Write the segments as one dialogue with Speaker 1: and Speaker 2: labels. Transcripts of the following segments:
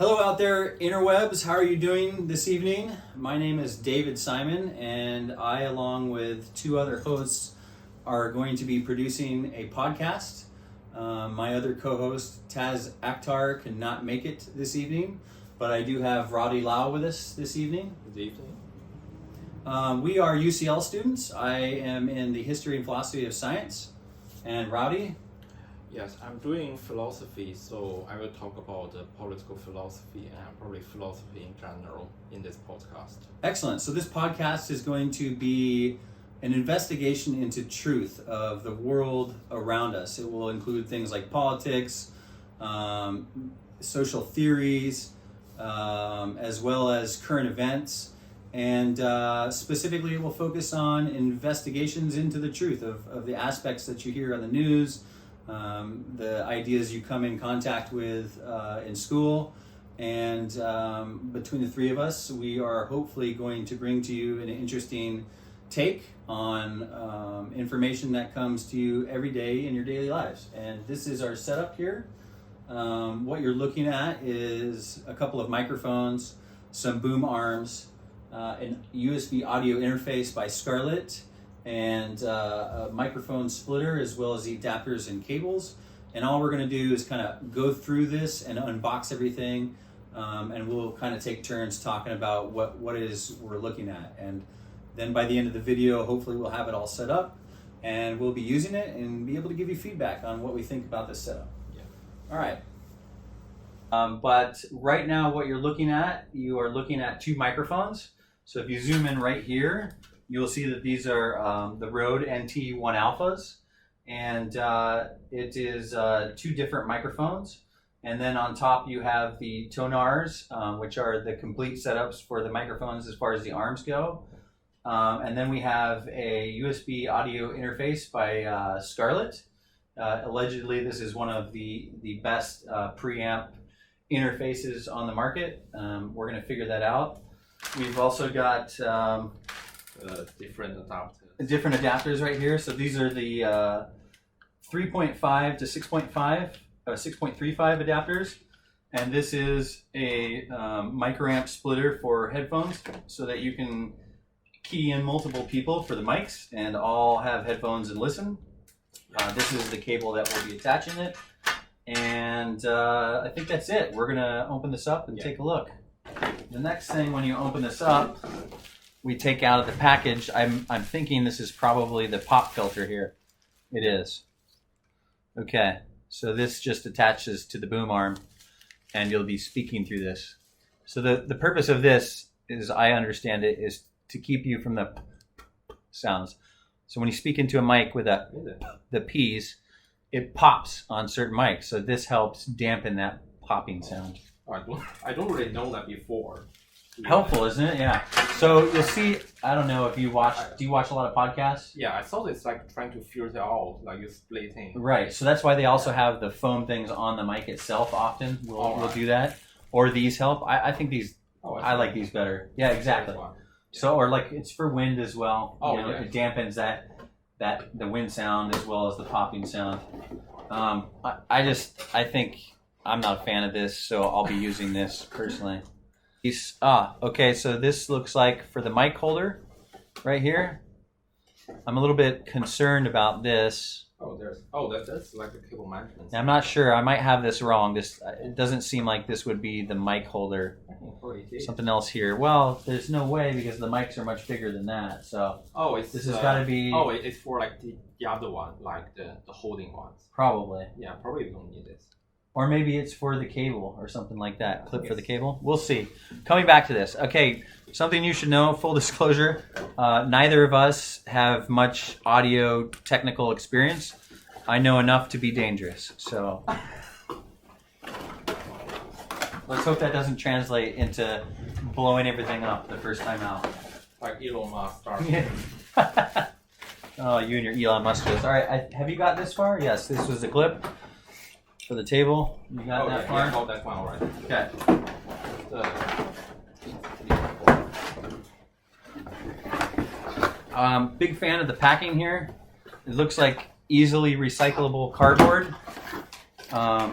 Speaker 1: Hello out there, interwebs. How are you doing this evening? My name is David Simon, and I, along with two other hosts, are going to be producing a podcast. My other co-host, Taz Akhtar, cannot make it this evening, but I do have Roddy Lau with us this evening.
Speaker 2: Good evening.
Speaker 1: We are UCL students. I am in the History and Philosophy of Science. And Roddy?
Speaker 2: Yes, I'm doing philosophy, so I will talk about political philosophy and probably philosophy in general in this podcast.
Speaker 1: Excellent. So this podcast is going to be an investigation into truth of the world around us. It will include things like politics, social theories, as well as current events. And specifically, it will focus on investigations into the truth of the aspects that you hear on the news, the ideas you come in contact with in school. And between the three of us, we are hopefully going to bring to you an interesting take on information that comes to you every day in your daily lives. And this is our setup here. What you're looking at is a couple of microphones, some boom arms, an USB audio interface by Scarlet, and a microphone splitter, as well as the adapters and cables. And all we're going to do is kind of go through this and unbox everything, and we'll kind of take turns talking about what it is we're looking at. And then by the end of the video, hopefully we'll have it all set up, and we'll be using it and be able to give you feedback on what we think about this setup.
Speaker 2: Yeah.
Speaker 1: All right. But right now, what you're looking at, you are looking at two microphones. So if you zoom in right here, you'll see that these are the Rode NT1 Alphas, and it is two different microphones. And then on top you have the tonars, which are the complete setups for the microphones as far as the arms go. And then we have a USB audio interface by Scarlet. Allegedly, this is one of the best preamp interfaces on the market. We're going to figure that out. We've also got
Speaker 2: Different adapters.
Speaker 1: different adapters right here. So these are the 3.5 to 6.5, 6.35 adapters. And this is a microamp splitter for headphones so that you can key in multiple people for the mics and all have headphones and listen. This is the cable that will be attaching it. And I think that's it. We're gonna open this up and take a look. The next thing, when you open this up, we take out of the package. I'm thinking this is probably the pop filter here. It is. Okay, so this just attaches to the boom arm, and you'll be speaking through this. So the purpose of this, as I understand it, is to keep you from the sounds. So when you speak into a mic with the P's, it pops on certain mics. So this helps dampen that popping sound.
Speaker 2: I don't really know that before.
Speaker 1: Helpful, isn't it? Yeah. So you'll see, I don't know if you watch, do you watch a lot of podcasts?
Speaker 2: Yeah, I thought it's like trying to filter out, like you splitting.
Speaker 1: Right. So that's why they also have the foam things on the mic itself often. We'll do that. Or these help. I think these, I like these better. Yeah, exactly. So, or like it's for wind as well.
Speaker 2: Oh,
Speaker 1: you know,
Speaker 2: yeah.
Speaker 1: It dampens the wind sound as well as the popping sound. I think I'm not a fan of this, so I'll be using this personally. Okay, so this looks like for the mic holder right here. I'm a little bit concerned about this.
Speaker 2: That's like a cable management.
Speaker 1: I'm not sure. I might have this wrong. It doesn't seem like this would be the mic holder. Something else here. Well, there's no way because the mics are much bigger than that. So this has got to be.
Speaker 2: Oh, it's for like the other one, like the holding ones.
Speaker 1: Probably.
Speaker 2: Yeah, probably we don't need this.
Speaker 1: Or maybe it's for the cable or something like that. Clip for the cable. We'll see. Coming back to this. Okay, something you should know, full disclosure, neither of us have much audio technical experience. I know enough to be dangerous. So let's hope that doesn't translate into blowing everything up the first time out.
Speaker 2: Like Elon Musk.
Speaker 1: Oh, you and your Elon Musk jokes. All right, have you got this far? Yes, this was the clip for the table. You got that far?
Speaker 2: Yeah, that one, all right.
Speaker 1: Okay. Big fan of the packing here. It looks like easily recyclable cardboard.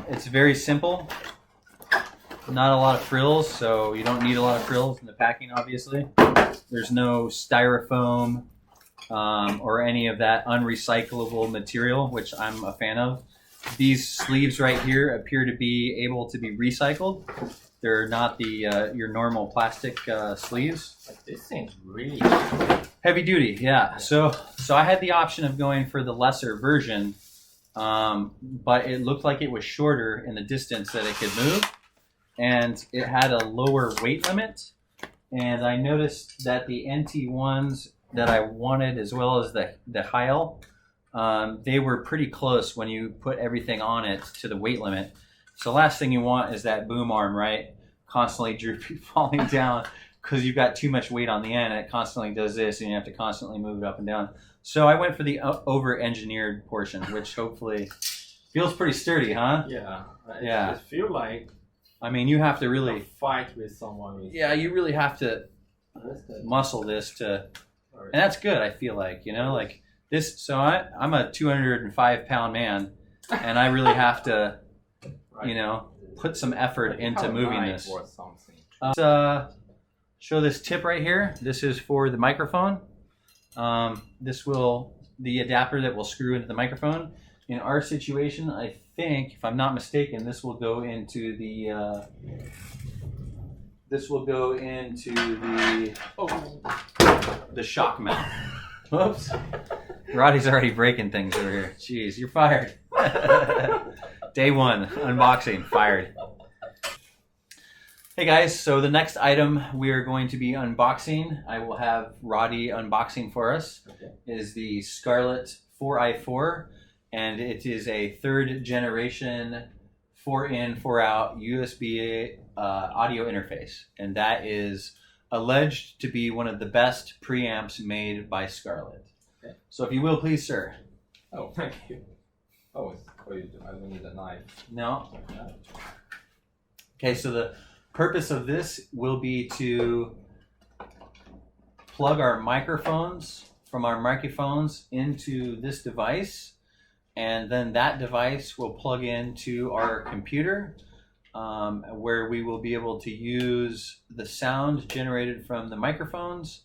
Speaker 1: It's very simple. not a lot of frills, so you don't need a lot of frills in the packing, obviously. There's no styrofoam or any of that unrecyclable material, which I'm a fan of. These sleeves right here appear to be able to be recycled. They're not the your normal plastic sleeves.
Speaker 2: This thing's really
Speaker 1: heavy duty, yeah. So I had the option of going for the lesser version, but it looked like it was shorter in the distance that it could move, and it had a lower weight limit. And I noticed that the NT ones that I wanted, as well as the Heil, they were pretty close when you put everything on it to the weight limit. So the last thing you want is that boom arm, right? Constantly droopy, falling down because you've got too much weight on the end, and it constantly does this, and you have to constantly move it up and down. So I went for the over-engineered portion, which hopefully feels pretty sturdy, huh?
Speaker 2: Yeah.
Speaker 1: Yeah.
Speaker 2: It feels like
Speaker 1: I mean, you have to
Speaker 2: a
Speaker 1: really,
Speaker 2: fight with someone.
Speaker 1: yeah, you really have to muscle this to, and that's good. I feel like, you know, like this. So I'm a 205-pound man, and I really have to, you know, put some effort into moving this.
Speaker 2: Or something.
Speaker 1: Let's show this tip right here. This is for the microphone. The adapter that will screw into the microphone. In our situation, I think, if I'm not mistaken, this will go into the shock mount. Whoops. Roddy's already breaking things over here. Jeez, you're fired. Day one, unboxing, fired. Hey guys, so the next item we are going to be unboxing, I will have Roddy unboxing for us, is the Scarlet 4i4, and it is a 3rd generation 4-in, 4-out USB audio interface, and that is alleged to be one of the best preamps made by Scarlet.
Speaker 2: Okay.
Speaker 1: So if you will, please, sir.
Speaker 2: Oh, thank you. Oh, I don't need a knife.
Speaker 1: No? Okay, so the purpose of this will be to plug our microphones from our microphones into this device, and then that device will plug into our computer, where we will be able to use the sound generated from the microphones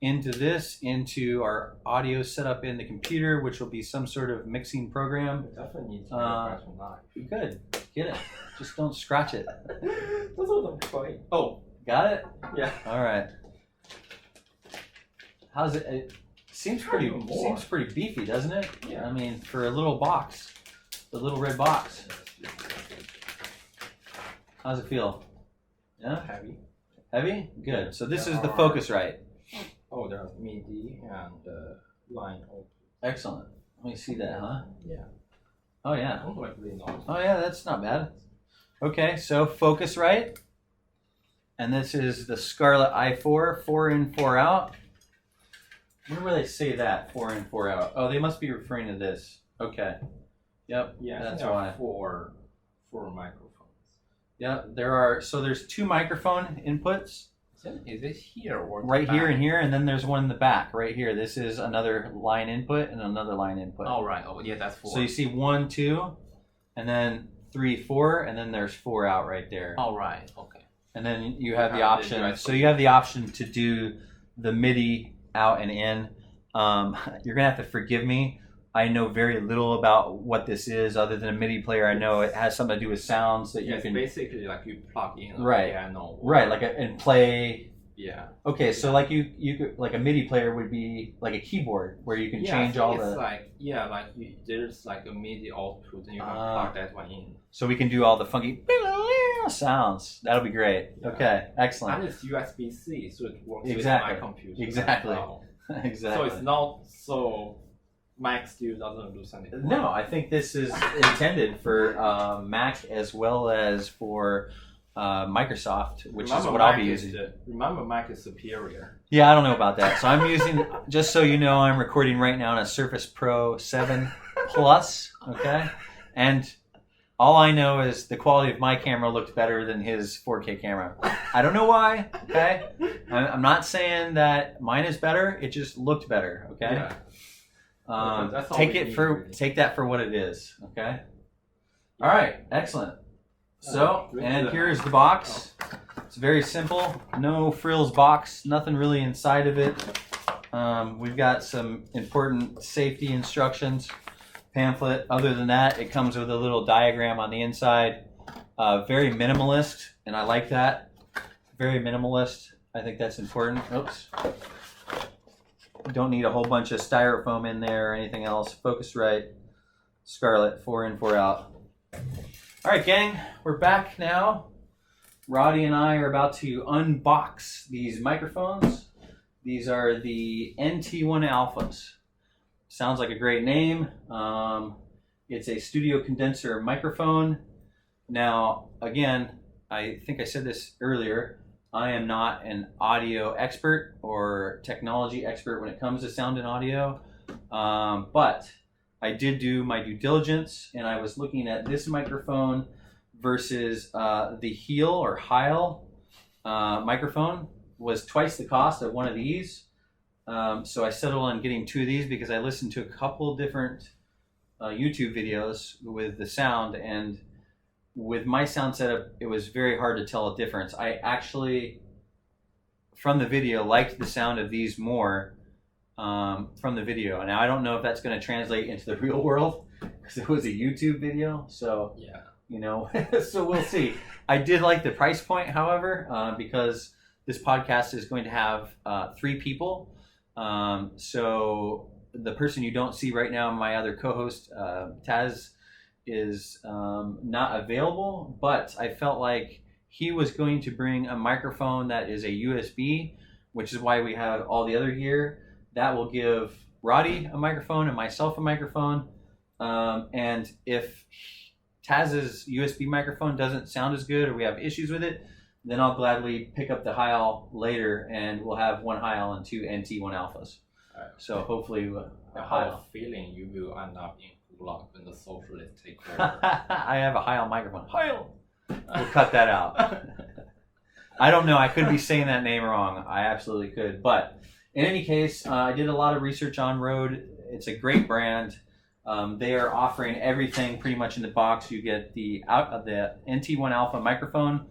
Speaker 1: into our audio setup in the computer, which will be some sort of mixing program.
Speaker 2: Definitely need to a knife.
Speaker 1: Good, get it. Just don't scratch it.
Speaker 2: That's what I'm trying. Oh,
Speaker 1: got it?
Speaker 2: yeah.
Speaker 1: All right. How's it? It seems pretty beefy, doesn't it?
Speaker 2: Yeah.
Speaker 1: I mean, for a little box, the little red box. How's it feel? Yeah.
Speaker 2: Heavy.
Speaker 1: Heavy? Good. So this is the Focusrite.
Speaker 2: Oh, there's MIDI and line open.
Speaker 1: Excellent. Let me see that, huh?
Speaker 2: Yeah.
Speaker 1: Oh yeah.
Speaker 2: Oh, like really nice.
Speaker 1: Oh yeah, that's not bad. Okay, so Focusrite, and this is the Scarlet i4, 4-in, 4-out. Where would they say that, 4-in, 4-out? Oh, they must be referring to this. Okay. Yep.
Speaker 2: Yeah,
Speaker 1: that's
Speaker 2: there
Speaker 1: why.
Speaker 2: are four microphones.
Speaker 1: Yep. There's 2 microphone inputs.
Speaker 2: Is it here or
Speaker 1: right here and here, and then there's one in the back right here. This is another line input and another line input.
Speaker 2: Oh right. Oh yeah, that's 4.
Speaker 1: So you see 1, 2, and then 3, 4, and then there's 4 out right there.
Speaker 2: Oh right. Okay.
Speaker 1: And then you have the option. So you have the option to do the MIDI out and in. You're gonna have to forgive me. I know very little about what this is, other than a MIDI player. I know it has something to do with sounds that you can.
Speaker 2: Basically like you plug in
Speaker 1: right,
Speaker 2: piano.
Speaker 1: Right, and play.
Speaker 2: Yeah.
Speaker 1: Okay, so like you could, like a MIDI player would be like a keyboard where you can change all the.
Speaker 2: There's like a MIDI output, and you can plug that one in.
Speaker 1: So we can do all the funky sounds. That'll be great. Yeah. Okay, excellent.
Speaker 2: And it's USB-C, so it works
Speaker 1: exactly.
Speaker 2: with my computer.
Speaker 1: Exactly. Exactly.
Speaker 2: So it's not so. Mac still doesn't do something.
Speaker 1: No, I think this is intended for Mac as well as for Microsoft, which is what I'll be using.
Speaker 2: Remember, Mac is superior.
Speaker 1: Yeah, I don't know about that. So I'm using, just so you know, I'm recording right now on a Surface Pro 7 Plus, okay? And all I know is the quality of my camera looked better than his 4K camera. I don't know why, okay? I'm not saying that mine is better, it just looked better, okay?
Speaker 2: Yeah.
Speaker 1: Take that for what it is, okay? All right, excellent. So, and here's the box. It's very simple, no frills box, nothing really inside of it. We've got some important safety instructions pamphlet. Other than that, it comes with a little diagram on the inside. Very minimalist, and I like that. Very minimalist. I think that's important. Oops. Don't need a whole bunch of styrofoam in there or anything else. Focusrite, Scarlet, 4 in, 4 out. All right, gang, we're back now. Roddy and I are about to unbox these microphones. These are the NT1 Alphas. Sounds like a great name. It's a studio condenser microphone. Now, again, I think I said this earlier. I am not an audio expert or technology expert when it comes to sound and audio, but I did do my due diligence, and I was looking at this microphone versus the Heel or Heil microphone. Was twice the cost of one of these. So I settled on getting 2 of these because I listened to a couple different YouTube videos with the sound, and with my sound setup, it was very hard to tell a difference. I actually, from the video, liked the sound of these more from the video. Now, I don't know if that's going to translate into the real world because it was a YouTube video. So,
Speaker 2: Yeah.
Speaker 1: you know, so we'll see. I did like the price point, however, because this podcast is going to have 3 people. So the person you don't see right now, my other co-host, Taz, is not available, but I felt like he was going to bring a microphone that is a USB, which is why we have all the other gear. That will give Roddy a microphone and myself a microphone. And if Taz's USB microphone doesn't sound as good or we have issues with it, then I'll gladly pick up the Heil later, and we'll have 1 Heil and 2 NT1 Alphas. So hopefully
Speaker 2: I have a feeling you will end up in Gulag when the socialists take over.
Speaker 1: I have a Heil microphone. Heil! We'll cut that out. I don't know. I could be saying that name wrong. I absolutely could. But in any case, I did a lot of research on Rode. It's a great brand. They are offering everything pretty much in the box. You get the NT1 Alpha microphone.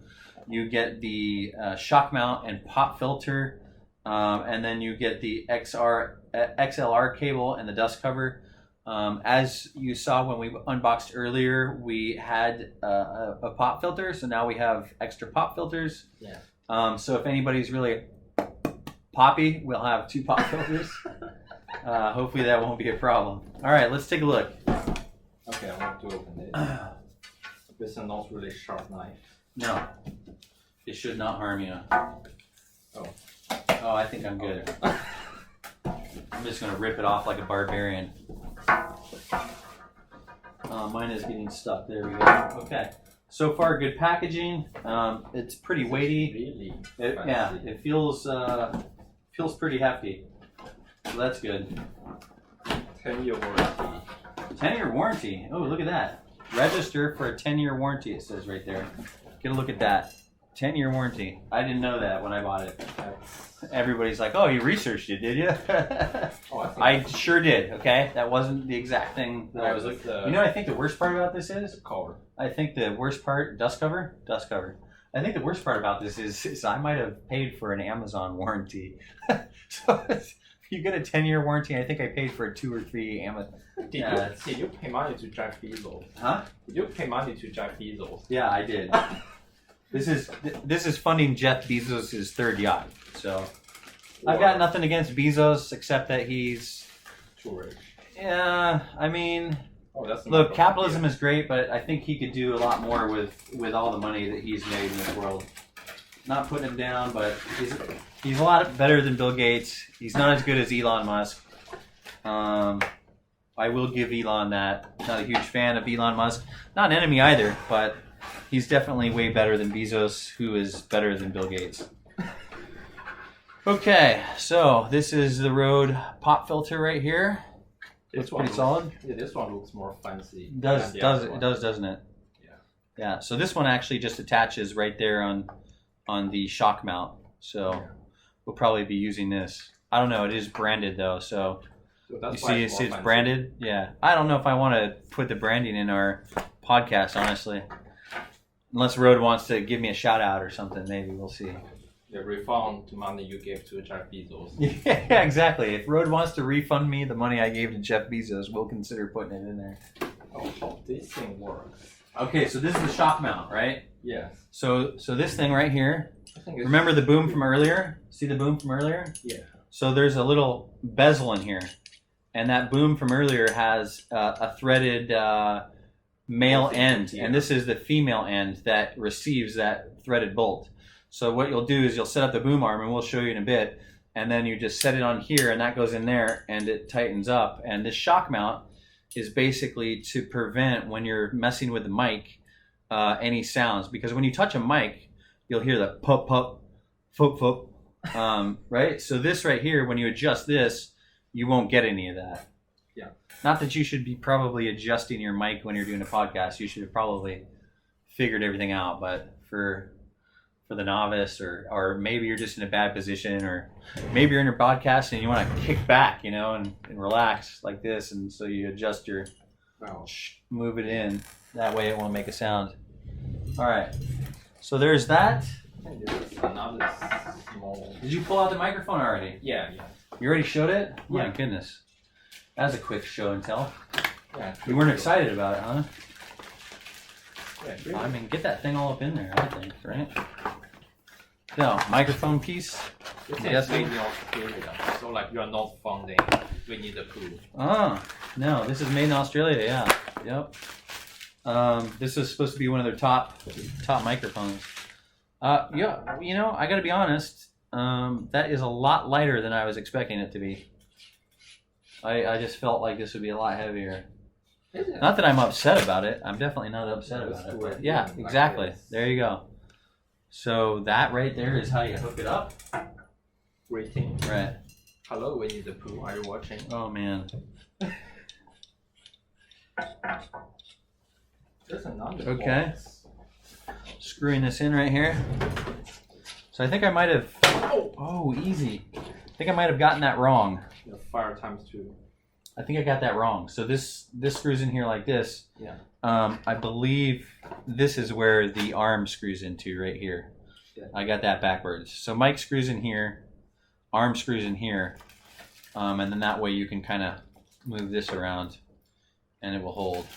Speaker 1: You get the shock mount and pop filter. And then you get the XLR cable and the dust cover. As you saw when we unboxed earlier, we had a pop filter, so now we have extra pop filters.
Speaker 2: Yeah.
Speaker 1: So if anybody's really poppy, we'll have 2 pop filters. Hopefully that won't be a problem. All right, let's take a look.
Speaker 2: Okay, I want to open it. With a not really sharp knife.
Speaker 1: No, it should not harm you.
Speaker 2: Oh.
Speaker 1: Oh, I think I'm good.
Speaker 2: Okay.
Speaker 1: I'm just gonna rip it off like a barbarian. Mine is getting stuck. There we go. Okay. So far, good packaging. It's pretty weighty.
Speaker 2: Really?
Speaker 1: Yeah, it feels pretty hefty. So that's good.
Speaker 2: 10-year warranty.
Speaker 1: 10-year warranty. Oh, look at that. Register for a 10-year warranty. It says right there. Get a look at that. 10-year warranty. I didn't know that when I bought it. Everybody's like, "Oh, you researched it, did you?"
Speaker 2: Oh,
Speaker 1: I sure did. Okay, that wasn't the exact thing that I was looking. You know what I think the worst part about this is?
Speaker 2: Cover.
Speaker 1: I think the worst part, dust cover. I think the worst part about this is I might have paid for an Amazon warranty. So if you get a 10-year warranty, I think I paid for a 2 or 3 Amazon.
Speaker 2: Did you pay money to Jeff Bezos?
Speaker 1: Huh?
Speaker 2: Did you pay money to Jeff Bezos?
Speaker 1: Yeah, I did. This is funding Jeff Bezos' 3rd yacht. So I've got nothing against Bezos except that he's
Speaker 2: too rich.
Speaker 1: Yeah, I mean,
Speaker 2: that's
Speaker 1: look, capitalism is great, but I think he could do a lot more with all the money that he's made in this world. Not putting him down, but he's a lot better than Bill Gates. He's not as good as Elon Musk. I will give Elon that. Not a huge fan of Elon Musk. Not an enemy either, but he's definitely way better than Bezos, who is better than Bill Gates. Okay, so this is the Rode pop filter right here. It's pretty solid.
Speaker 2: Yeah, this one looks more fancy.
Speaker 1: It does, doesn't it?
Speaker 2: Yeah.
Speaker 1: Yeah. So this one actually just attaches right there on the shock mount. So we'll probably be using this. I don't know. It is branded though, so you see it's branded. Yeah. I don't know if I want to put the branding in our podcast, honestly. Unless Rode wants to give me a shout out or something, maybe we'll see.
Speaker 2: The refund money you gave to Jeff Bezos.
Speaker 1: Yeah, exactly. If Rode wants to refund me the money I gave to Jeff Bezos, we'll consider putting it in there.
Speaker 2: Oh, how this thing works.
Speaker 1: Okay, so this is the shock mount, right?
Speaker 2: Yes.
Speaker 1: So this thing right here,
Speaker 2: I think it's,
Speaker 1: remember the boom from earlier? See the boom from earlier?
Speaker 2: Yeah.
Speaker 1: So there's a little bezel in here. And that boom from earlier has a threaded male end. And this is the female end that receives that threaded bolt. So what you'll do is you'll set up the boom arm, and we'll show you in a bit. And then you just set it on here, and that goes in there, and it tightens up. And this shock mount is basically to prevent, when you're messing with the mic, any sounds. Because when you touch a mic, you'll hear the pop, pop, fop, fop. Right? So this right here, when you adjust this, you won't get any of that.
Speaker 2: Yeah.
Speaker 1: Not that you should be probably adjusting your mic when you're doing a podcast. You should have probably figured everything out. But for the novice, or maybe you're just in a bad position, or maybe you're in your podcast and you want to kick back, you know, and relax like this, and so you adjust your, move it in. That way it won't make a sound. All right. So there's that.
Speaker 2: There's another small.
Speaker 1: Did you pull out the microphone already?
Speaker 2: Yeah.
Speaker 1: You already showed it? My
Speaker 2: Yeah.
Speaker 1: goodness. That was a quick show and tell.
Speaker 2: Yeah.
Speaker 1: You weren't excited about it, huh?
Speaker 2: Yeah, really.
Speaker 1: I mean, get that thing all up in there, I think, right? No, microphone piece.
Speaker 2: This
Speaker 1: Yes.
Speaker 2: is made in Australia, so like you're not funding. We need the proof.
Speaker 1: Oh, no, this is made in Australia, yeah. Yep. This is supposed to be one of their top microphones. Yeah, you know, I gotta be honest, that is a lot lighter than I was expecting it to be. I just felt like this would be a lot heavier.
Speaker 2: Is it?
Speaker 1: Not that I'm upset about it. I'm definitely not upset
Speaker 2: No,
Speaker 1: about
Speaker 2: it's
Speaker 1: it.
Speaker 2: cool.
Speaker 1: But yeah,
Speaker 2: Like
Speaker 1: exactly.
Speaker 2: this.
Speaker 1: There you go. So that right there is how you hook it up.
Speaker 2: Rating.
Speaker 1: Right.
Speaker 2: Hello, we need the proof. Are you watching?
Speaker 1: Oh man.
Speaker 2: There's another
Speaker 1: Okay.
Speaker 2: box.
Speaker 1: Screwing this in right here. So I think I might have. Oh, easy. I think I might have gotten that wrong.
Speaker 2: The fire times 2.
Speaker 1: I think I got that wrong. So this screws in here like this.
Speaker 2: Yeah.
Speaker 1: I believe this is where the arm screws into right here.
Speaker 2: Yeah.
Speaker 1: I got that backwards. So mic screws in here, arm screws in here, and then that way you can kind of move this around, and it will hold.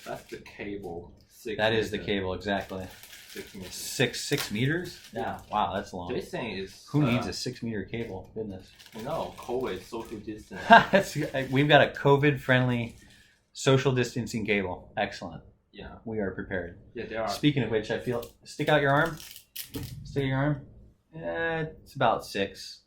Speaker 2: That's the cable.
Speaker 1: That is the cable, exactly.
Speaker 2: 6 meters.
Speaker 1: 6 meters? Yeah. Wow, that's long.
Speaker 2: This thing is.
Speaker 1: Who needs a 6 meter cable? Goodness.
Speaker 2: No, COVID, social distance.
Speaker 1: We've got a COVID-friendly social distancing cable. Excellent.
Speaker 2: Yeah.
Speaker 1: We are prepared.
Speaker 2: Yeah, there are.
Speaker 1: Speaking of which, I feel... Stick out your arm. Stick out your arm. It's about 6.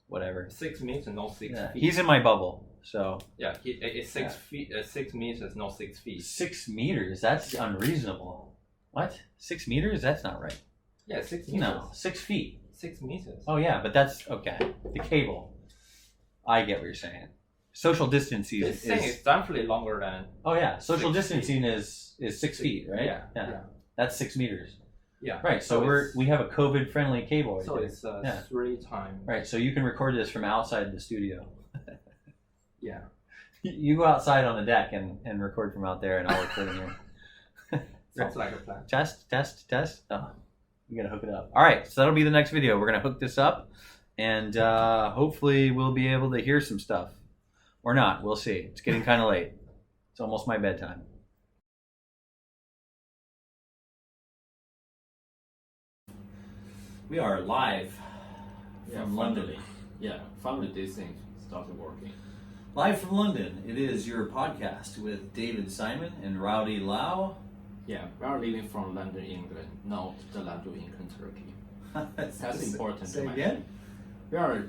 Speaker 1: Whatever.
Speaker 2: 6 meters, not 6
Speaker 1: Yeah.
Speaker 2: feet.
Speaker 1: He's in my bubble, so...
Speaker 2: Yeah, it's 6
Speaker 1: Yeah.
Speaker 2: feet. 6 meters, not 6 feet.
Speaker 1: 6 meters? That's unreasonable. What? 6 meters? That's not right.
Speaker 2: Yeah, 6 meters.
Speaker 1: No, 6 feet.
Speaker 2: 6 meters.
Speaker 1: Oh yeah, but that's... Okay. The cable. I get what you're saying. Social distancing
Speaker 2: This thing is definitely longer than.
Speaker 1: Oh yeah, social
Speaker 2: 6
Speaker 1: distancing is 6 feet, right?
Speaker 2: Yeah.
Speaker 1: That's 6 meters.
Speaker 2: Yeah.
Speaker 1: Right. So we have a COVID friendly cable right
Speaker 2: So
Speaker 1: there.
Speaker 2: it's
Speaker 1: Yeah.
Speaker 2: 3 times.
Speaker 1: Right. So you can record this from outside the studio.
Speaker 2: Yeah.
Speaker 1: You go outside on the deck and record from out there, and I'll record in here.
Speaker 2: Sounds like a plan.
Speaker 1: Test. Oh, we gotta hook it up. All right. So that'll be the next video. We're gonna hook this up, and hopefully we'll be able to hear some stuff, or not. We'll see. It's getting kind of late. It's almost my bedtime. We are live from London.
Speaker 2: Finally this thing started working.
Speaker 1: Live from London. It is your podcast with David Simon and Rowdy Lau.
Speaker 2: Yeah, we are living from London, England, not the London, England, Turkey. That's important to
Speaker 1: Say
Speaker 2: mention.
Speaker 1: again?
Speaker 2: We are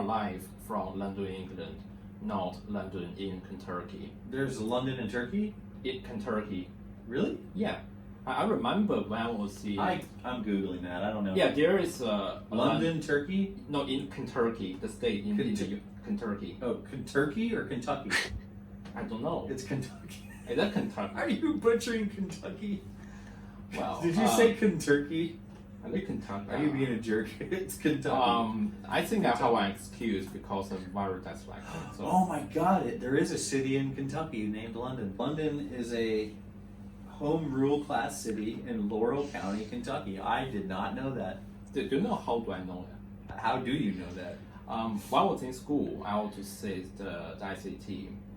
Speaker 2: live from London, England, not London in Kentucky.
Speaker 1: There's London and Turkey?
Speaker 2: In Kentucky.
Speaker 1: Really?
Speaker 2: Yeah. I remember when I was the.
Speaker 1: I'm Googling that. I don't know.
Speaker 2: Yeah, there is a
Speaker 1: London, Turkey?
Speaker 2: No, in Kentucky, the state in Kentucky.
Speaker 1: Oh, Kentucky or Kentucky?
Speaker 2: I don't know.
Speaker 1: It's Kentucky.
Speaker 2: Is that Kentucky?
Speaker 1: Are you butchering Kentucky?
Speaker 2: Well,
Speaker 1: Did you say Kentucky?
Speaker 2: I think Kentucky.
Speaker 1: Are you being a jerk? It's Kentucky.
Speaker 2: I think I have an excuse because of virus dyslexic. So.
Speaker 1: Oh my God! There is a city in Kentucky named London. London is a home rule class city in Laurel County, Kentucky. I did not know that.
Speaker 2: Do you know how do I know it?
Speaker 1: How do you know that?
Speaker 2: While I was in school, I had to sit the ICT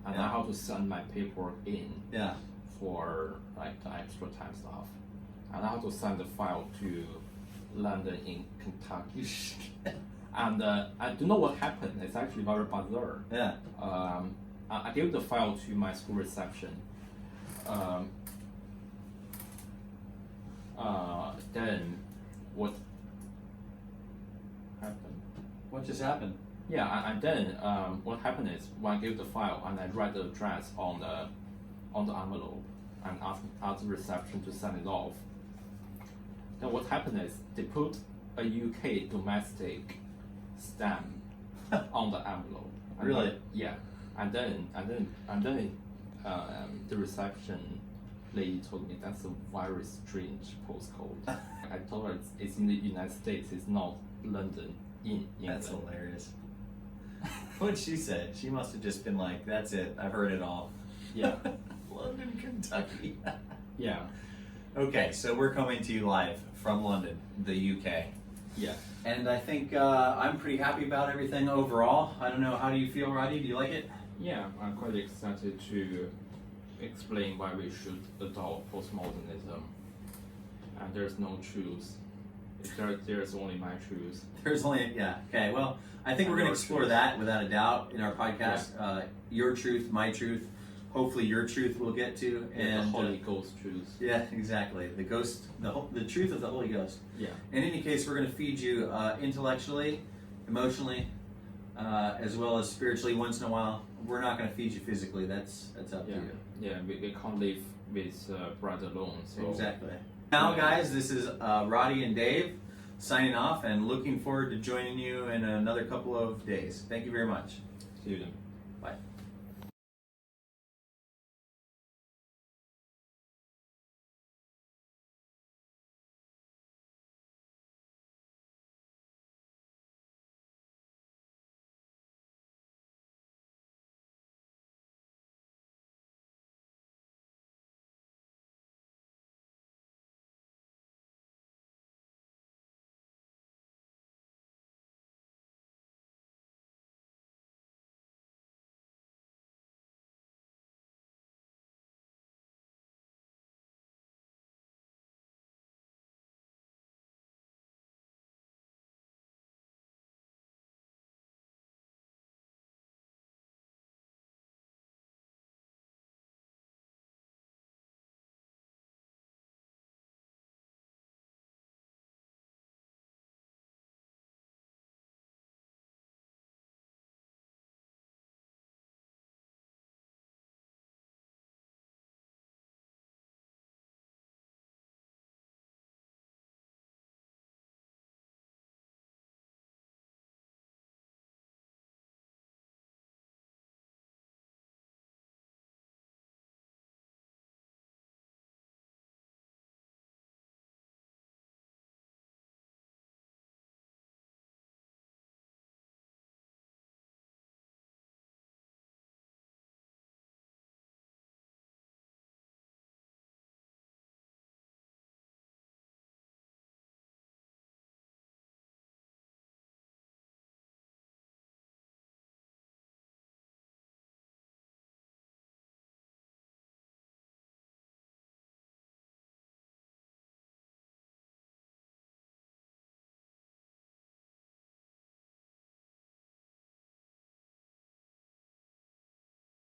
Speaker 2: and
Speaker 1: Yeah.
Speaker 2: I had to send my paperwork in
Speaker 1: Yeah.
Speaker 2: for like the extra time stuff. And I had to send the file to London in Kentucky. And I don't know what happened. It's actually very bizarre.
Speaker 1: Yeah.
Speaker 2: I gave the file to my school reception. Then what happened?
Speaker 1: What just happened?
Speaker 2: Yeah, and then what happened is when I gave the file and I write the address on the envelope and asked the reception to send it off. Then what happened is they put a UK domestic stamp on the envelope. And
Speaker 1: Really?
Speaker 2: then- yeah, and then the reception lady told me that's a very strange postcode. I told her it's in the United States. It's not London in England.
Speaker 1: That's hilarious. What'd she say? She must have just been like, that's it, I've heard it all.
Speaker 2: Yeah.
Speaker 1: London, Kentucky.
Speaker 2: Yeah.
Speaker 1: Okay, so we're coming to you live from London, the UK.
Speaker 2: Yeah.
Speaker 1: And I think I'm pretty happy about everything overall. I don't know, how do you feel, Roddy? Do you like it?
Speaker 2: Yeah, I'm quite excited to explain why we should adopt postmodernism. And there's no truth. There's only my truth.
Speaker 1: There's only, yeah, okay, well, I think we're going to explore that without a doubt in our podcast. Your truth, my truth, hopefully your truth we'll get to. And
Speaker 2: the Holy Ghost truth.
Speaker 1: yeah, exactly. The ghost, the truth of the Holy Ghost.
Speaker 2: Yeah.
Speaker 1: In any case, we're going to feed you intellectually, emotionally, as well as spiritually once in a while. We're not going to feed you physically. That's up to you.
Speaker 2: Yeah, we can't live with bread alone. So
Speaker 1: Exactly. Now, guys, this is Roddy and Dave signing off and looking forward to joining you in another couple of days. Thank you very much.
Speaker 2: see you then.
Speaker 1: Bye.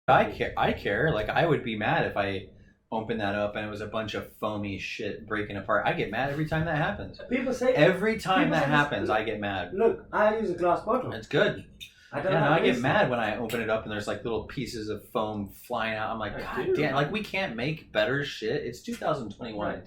Speaker 1: I care. Like, I would be mad if I opened that up and it was a bunch of foamy shit breaking apart. I get mad every time that happens.
Speaker 3: People say
Speaker 1: Every time
Speaker 3: People
Speaker 1: that
Speaker 3: say
Speaker 1: happens,
Speaker 3: this-
Speaker 1: I get mad.
Speaker 3: Look, I use a glass bottle.
Speaker 1: It's good.
Speaker 3: I don't
Speaker 1: Yeah,
Speaker 3: know.
Speaker 1: no, I get mad when I open it up and there's like little pieces of foam flying out. I'm like,
Speaker 3: I
Speaker 1: God
Speaker 3: do.
Speaker 1: damn! Like, we can't make better shit. It's 2021.
Speaker 3: Right.